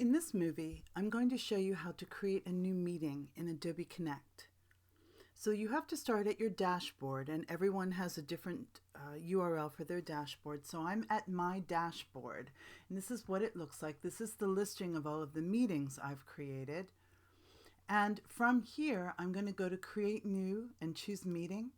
In this movie, I'm going to show you how to create a new meeting in Adobe Connect. So you have to start at your dashboard, and everyone has a different URL for their dashboard. So I'm at my dashboard, and this is what it looks like. This is the listing of all of the meetings I've created. And from here, I'm going to go to Create New and choose Meeting.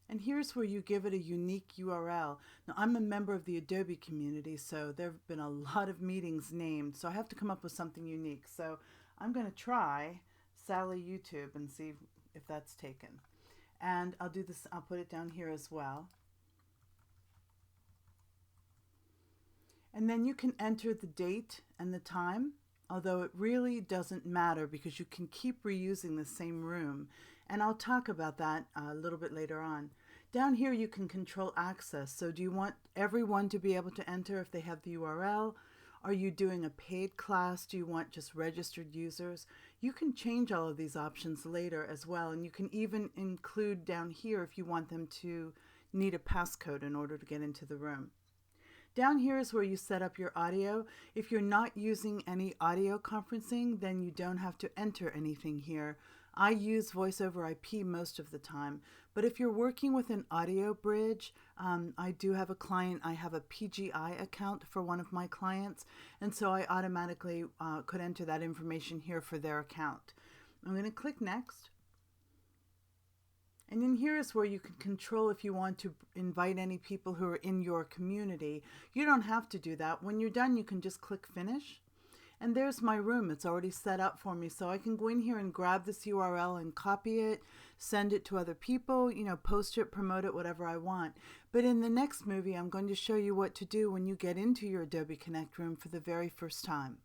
And here's where you give it a unique URL. Now, I'm a member of the Adobe community, so there have been a lot of meetings named, so I have to come up with something unique. So I'm going to try Sally YouTube and see if that's taken. And I'll do this, I'll put it down here as well. And then you can enter the date and the time, although it really doesn't matter because you can keep reusing the same room. And I'll talk about that a little bit later on. Down here you can control access. So do you want everyone to be able to enter if they have the URL? Are you doing a paid class? Do you want just registered users? You can change all of these options later as well, and you can even include down here if you want them to need a passcode in order to get into the room. Down here is where you set up your audio. If you're not using any audio conferencing, then you don't have to enter anything here. I use voice over IP most of the time, but if you're working with an audio bridge, I do have a client. I have a PGI account for one of my clients, and so I automatically could enter that information here for their account. I'm going to click Next. And then here is where you can control if you want to invite any people who are in your community. You don't have to do that. When you're done, you can just click Finish. And there's my room. It's already set up for me. So I can go in here and grab this URL and copy it, send it to other people, post it, promote it, whatever I want. But in the next movie, I'm going to show you what to do when you get into your Adobe Connect room for the very first time.